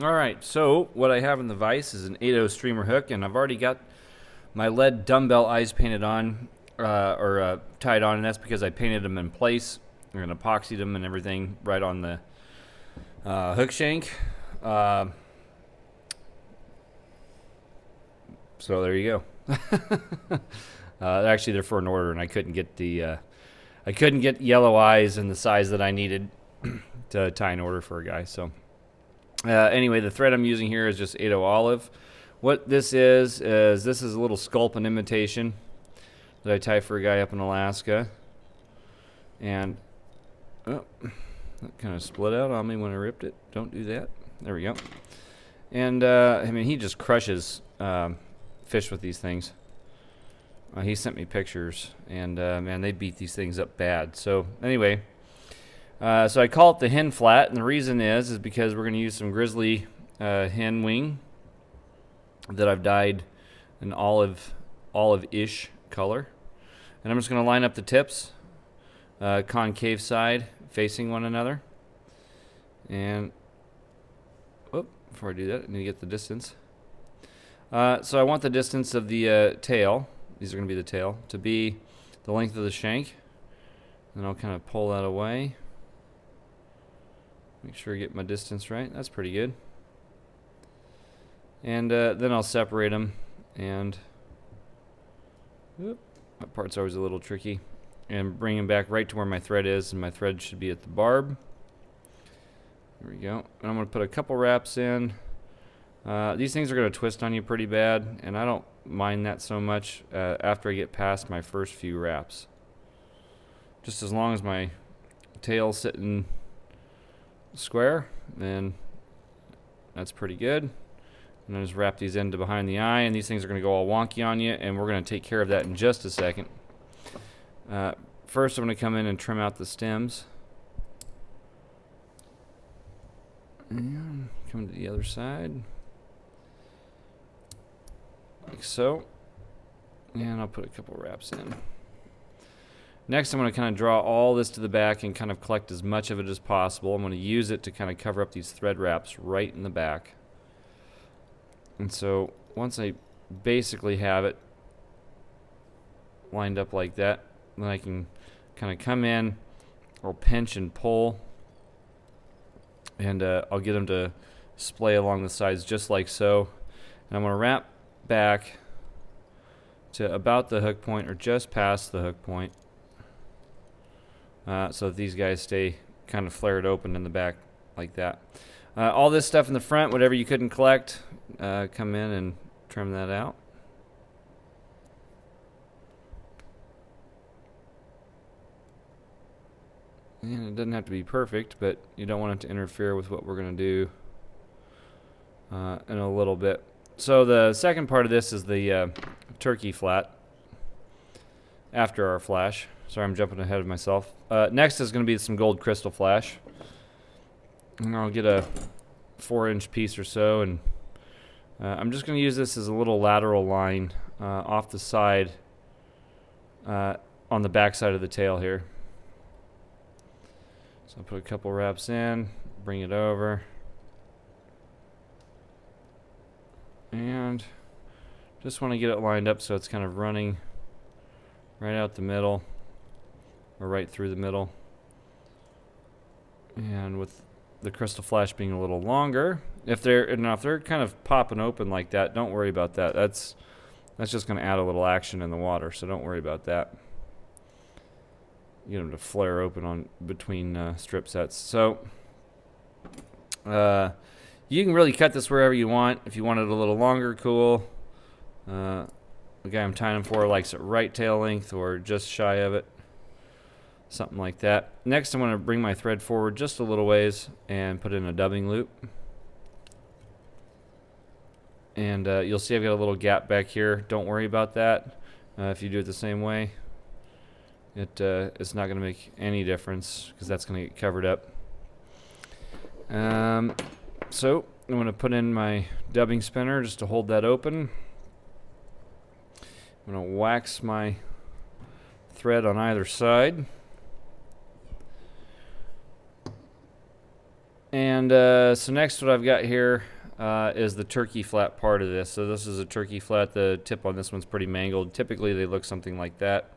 Alright, so what I have in the vise is an 8/0 streamer hook, and I've already got my lead dumbbell eyes painted on, tied on, and that's because I painted them in place and epoxied them and everything right on the hook shank. So there you go. Actually, they're for an order, and I couldn't get yellow eyes in the size that I needed to tie an order for a guy. So anyway, the thread I'm using here is just 8/0 olive. What this is a little sculpin imitation that I tie for a guy up in Alaska. And oh, that kind of split out on me when I ripped it. Don't do that. There we go. And I mean, he just crushes fish with these things. He sent me pictures, and man, they beat these things up bad. So anyway, so I call it the Hen Flat, and the reason is because we're going to use some grizzly hen wing that I've dyed an olive-ish color, and I'm just going to line up the tips, concave side facing one another. And before I do that, I need to get the distance. So I want the distance of the tail. These are going to be the tail, to be the length of the shank. And I'll kind of pull that away. Make sure I get my distance right. That's pretty good. And then I'll separate them. And that part's always a little tricky. And bring them back right to where my thread is. And my thread should be at the barb. There we go. And I'm going to put a couple wraps in. These things are going to twist on you pretty bad, and I don't mind that so much after I get past my first few wraps. Just as long as my tail's sitting square, then that's pretty good. And I just wrap these into behind the eye, and these things are going to go all wonky on you, and we're going to take care of that in just a second. First, I'm going to come in and trim out the stems. And come to the other side. Like so. And I'll put a couple wraps in. Next, I'm going to kind of draw all this to the back and kind of collect as much of it as possible. I'm going to use it to kind of cover up these thread wraps right in the back. And so once I basically have it lined up like that, then I can kind of come in, I'll pinch and pull, and I'll get them to splay along the sides just like so. And I'm going to wrap back to about the hook point or just past the hook point, so that these guys stay kind of flared open in the back like that. All this stuff in the front, whatever you couldn't collect, come in and trim that out. And it doesn't have to be perfect, but you don't want it to interfere with what we're going to do in a little bit. So the second part of this is the turkey flat after our flash. Sorry, I'm jumping ahead of myself. Next is going to be some gold crystal flash. And I'll get a 4-inch piece or so, and I'm just going to use this as a little lateral line off the side on the back side of the tail here. So I'll put a couple wraps in, bring it over, and just want to get it lined up so it's kind of running right out the middle, or right through the middle. And with the crystal flash being a little longer, if they're kind of popping open like that, don't worry about that. That's just going to add a little action in the water, so don't worry about that. Get them to flare open on between strip sets. So you can really cut this wherever you want. If you want it a little longer, cool. The guy I'm tying them for likes it right tail length or just shy of it, something like that. Next, I'm going to bring my thread forward just a little ways and put in a dubbing loop. And you'll see I've got a little gap back here. Don't worry about that. If you do it the same way, it's not going to make any difference because that's going to get covered up. So I'm going to put in my dubbing spinner just to hold that open. I'm going to wax my thread on either side. And And so next what I've got here is the turkey flat part of this. So this is a turkey flat. The tip on this one's pretty mangled. Typically they look something like that.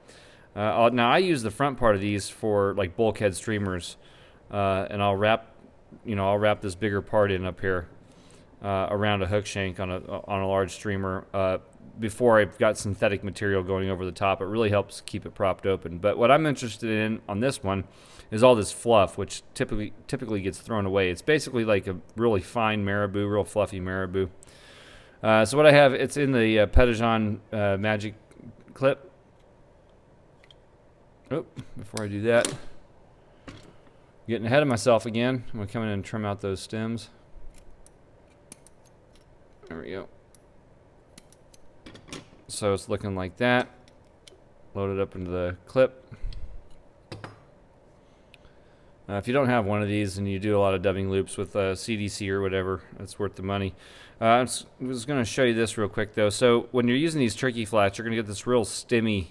Now I use the front part of these for like bulkhead streamers, and I'll wrap this bigger part in up here around a hook shank on a large streamer before I've got synthetic material going over the top. It really helps keep it propped open. But what I'm interested in on this one is all this fluff, which typically gets thrown away. It's basically like a really fine marabou, real fluffy marabou. So what I have, it's in the Petajon Magic clip. Oh, before I do that, getting ahead of myself again. I'm going to come in and trim out those stems. There we go. So it's looking like that. Load it up into the clip. If you don't have one of these and you do a lot of dubbing loops with CDC or whatever, that's worth the money. I was going to show you this real quick though. So when you're using these turkey flats, you're going to get this real stemmy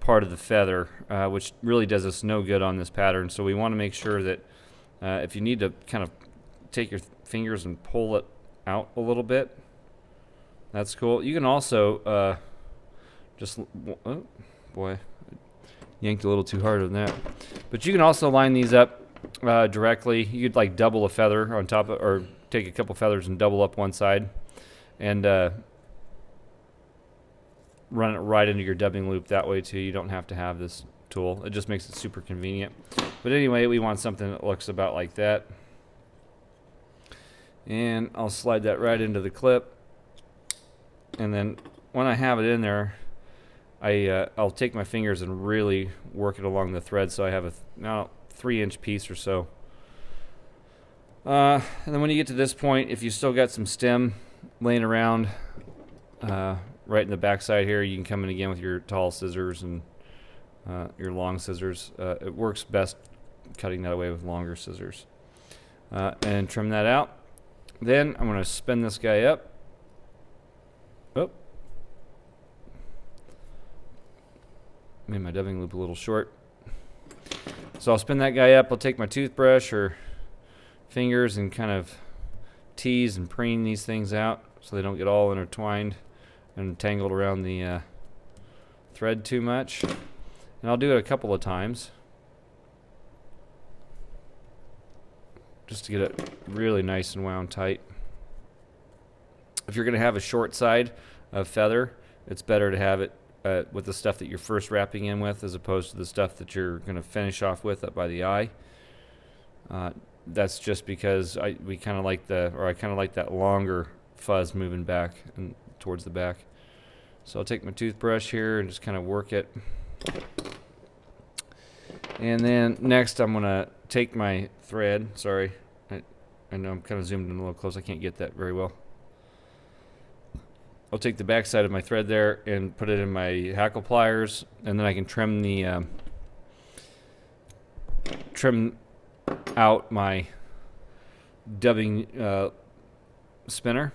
part of the feather, which really does us no good on this pattern. So we want to make sure that if you need to kind of take your fingers and pull it out a little bit, that's cool. You can also oh boy, yanked a little too hard on that. But you can also line these up directly. You could like double a feather on top of, or take a couple feathers and double up one side, and run it right into your dubbing loop that way too. You don't have to have this tool. It just makes it super convenient. But anyway, we want something that looks about like that. And I'll slide that right into the clip. And then when I have it in there, I'll take my fingers and really work it along the thread so I have a now 3-inch piece or so. And then when you get to this point, if you still got some stem laying around right in the backside here, you can come in again with your tall scissors and your long scissors. It works best cutting that away with longer scissors. And trim that out. Then I'm going to spin this guy up. Oh. Made my dubbing loop a little short. So I'll spin that guy up. I'll take my toothbrush or fingers and kind of tease and preen these things out so they don't get all intertwined and tangled around the thread too much. And I'll do it a couple of times just to get it really nice and wound tight. If you're going to have a short side of feather, it's better to have it with the stuff that you're first wrapping in with as opposed to the stuff that you're going to finish off with up by the eye. That's just because I kind of like that longer fuzz moving back and towards the back. So I'll take my toothbrush here and just kind of work it. And then next I'm going to take my thread. Sorry, I know I'm kind of zoomed in a little close. I can't get that very well. I'll take the back side of my thread there and put it in my hackle pliers, and then I can trim the trim out my dubbing spinner.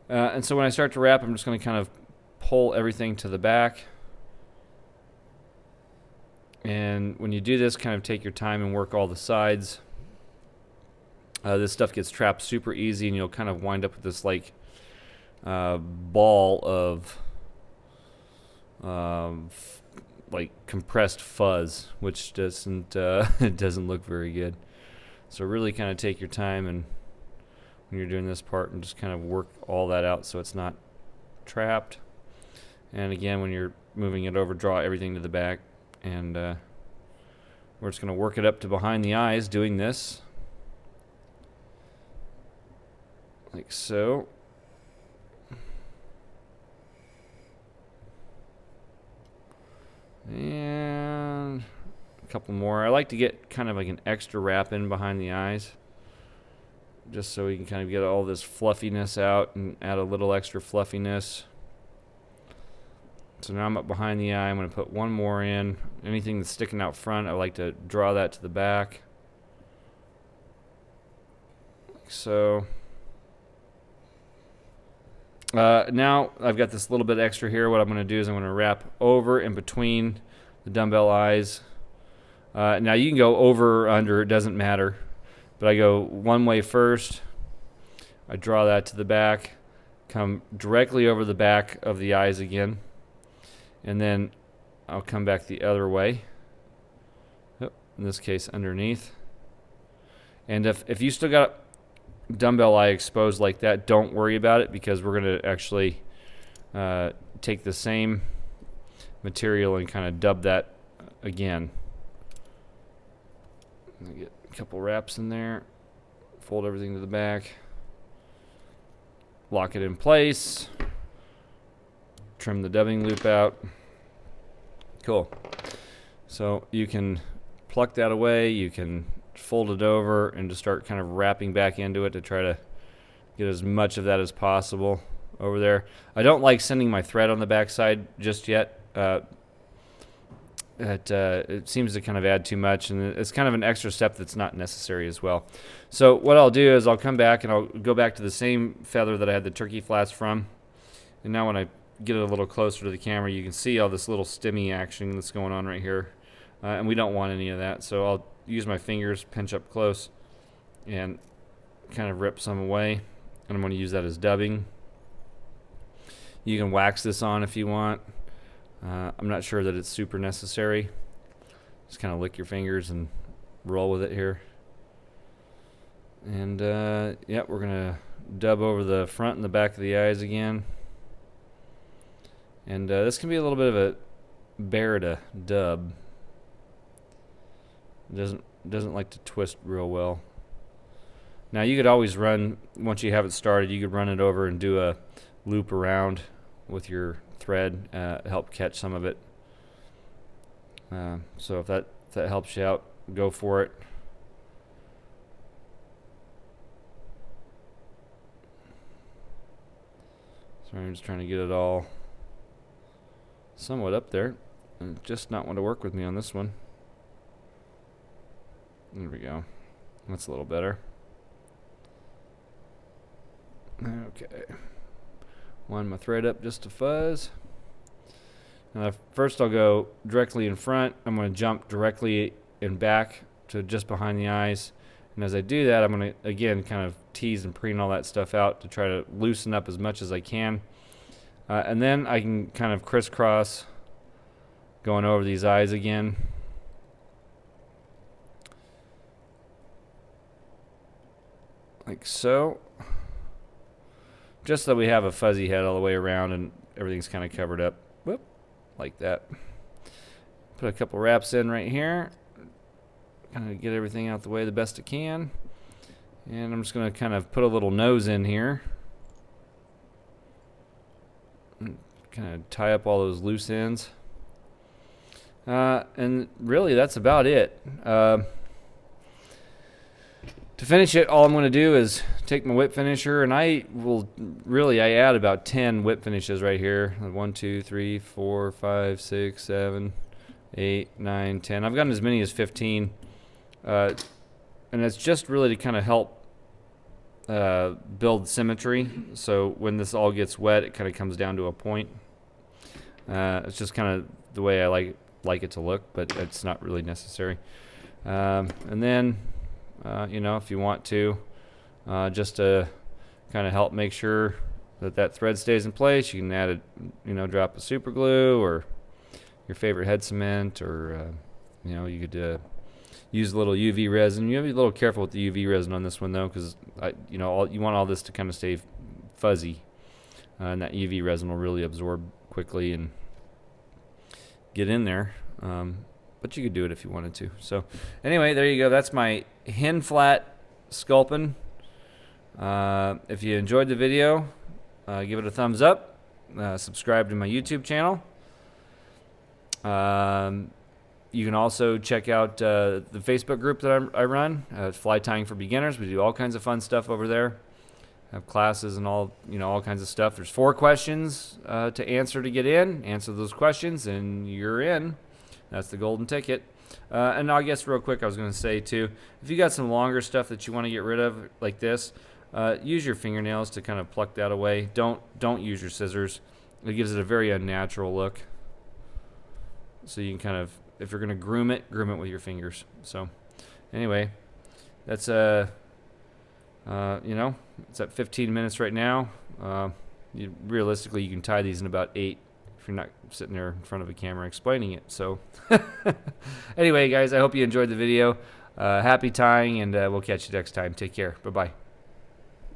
And so when I start to wrap, I'm just going to kind of pull everything to the back. And when you do this, kind of take your time and work all the sides. This stuff gets trapped super easy, and you'll kind of wind up with this like ball of like compressed fuzz, which doesn't it doesn't look very good. So really kind of take your time and when you're doing this part and just kind of work all that out so it's not trapped. And again, when you're moving it over, draw everything to the back, and we're just going to work it up to behind the eyes doing this like so. And a couple more. I like to get kind of like an extra wrap in behind the eyes just so we can kind of get all this fluffiness out and add a little extra fluffiness. So now I'm up behind the eye. I'm going to put one more in. Anything that's sticking out front, I like to draw that to the back. Like so. Now I've got this little bit extra here. What I'm going to do is I'm going to wrap over in between the dumbbell eyes. Now you can go over or under, it doesn't matter. But I go one way first. I draw that to the back, come directly over the back of the eyes again, and then I'll come back the other way. Oh, in this case, underneath. And if you still got dumbbell eye exposed like that, don't worry about it, because we're going to actually take the same material and kind of dub that again. I'll get a couple wraps in there, fold everything to the back, lock it in place, trim the dubbing loop out. Cool. So you can pluck that away, you can fold it over and just start kind of wrapping back into it to try to get as much of that as possible over there. I don't like sending my thread on the back side just yet. It seems to kind of add too much, and it's kind of an extra step that's not necessary as well. So what I'll do is I'll come back and I'll go back to the same feather that I had the turkey flats from. And now when I get it a little closer to the camera, you can see all this little stimmy action that's going on right here. And we don't want any of that. So I'll use my fingers, pinch up close, and kind of rip some away. And I'm going to use that as dubbing. You can wax this on if you want. I'm not sure that it's super necessary. Just kind of lick your fingers and roll with it here. And yeah, we're going to dub over the front and the back of the eyes again. And this can be a little bit of a bear to dub. It doesn't like to twist real well. Now you could always run, once you have it started, you could run it over and do a loop around with your thread, help catch some of it. So if that helps you out, go for it. So I'm just trying to get it all somewhat up there, and just not want to work with me on this one. There we go. That's a little better. Okay. Wind my thread up just a fuzz. Now first I'll go directly in front. I'm going to jump directly in back to just behind the eyes. And as I do that, I'm going to, again, kind of tease and preen all that stuff out to try to loosen up as much as I can. And then I can kind of crisscross going over these eyes again. Like so. Just so we have a fuzzy head all the way around and everything's kind of covered up. Whoop, like that. Put a couple wraps in right here. Kind of get everything out the way the best I can. And I'm just going to kind of put a little nose in here. And kind of tie up all those loose ends. And really that's about it. To finish it, all I'm going to do is take my whip finisher, and I add about 10 whip finishes right here. 1, 2, 3, 4, 5, 6, 7, 8, 9, 10. I've gotten as many as 15. And it's just really to kind of help build symmetry. So when this all gets wet, it kind of comes down to a point. It's just kind of the way I like it to look, but it's not really necessary. And then, you know, if you want to, just to kind of help make sure that thread stays in place, you can add a, drop of super glue or your favorite head cement, or you could use a little UV resin. You have to be a little careful with the UV resin on this one though, because you want all this to kind of stay fuzzy, and that UV resin will really absorb quickly and get in there. But you could do it if you wanted to. So anyway, there you go. That's my Hen Flat Sculpin. If you enjoyed the video, give it a thumbs up. Subscribe to my YouTube channel. You can also check out the Facebook group that I run, Fly Tying for Beginners. We do all kinds of fun stuff over there. Have classes and all kinds of stuff. There's 4 questions to answer to get in. Answer those questions and you're in. That's the golden ticket. And I guess real quick, I was going to say too, if you got some longer stuff that you want to get rid of like this, use your fingernails to kind of pluck that away. Don't use your scissors. It gives it a very unnatural look. So you can kind of, if you're going to groom it with your fingers. So anyway, that's you know, it's at 15 minutes right now. Realistically, you can tie these in about 8 if you're not sitting there in front of a camera explaining it. So anyway, guys, I hope you enjoyed the video. Happy tying, and we'll catch you next time. Take care. Bye-bye.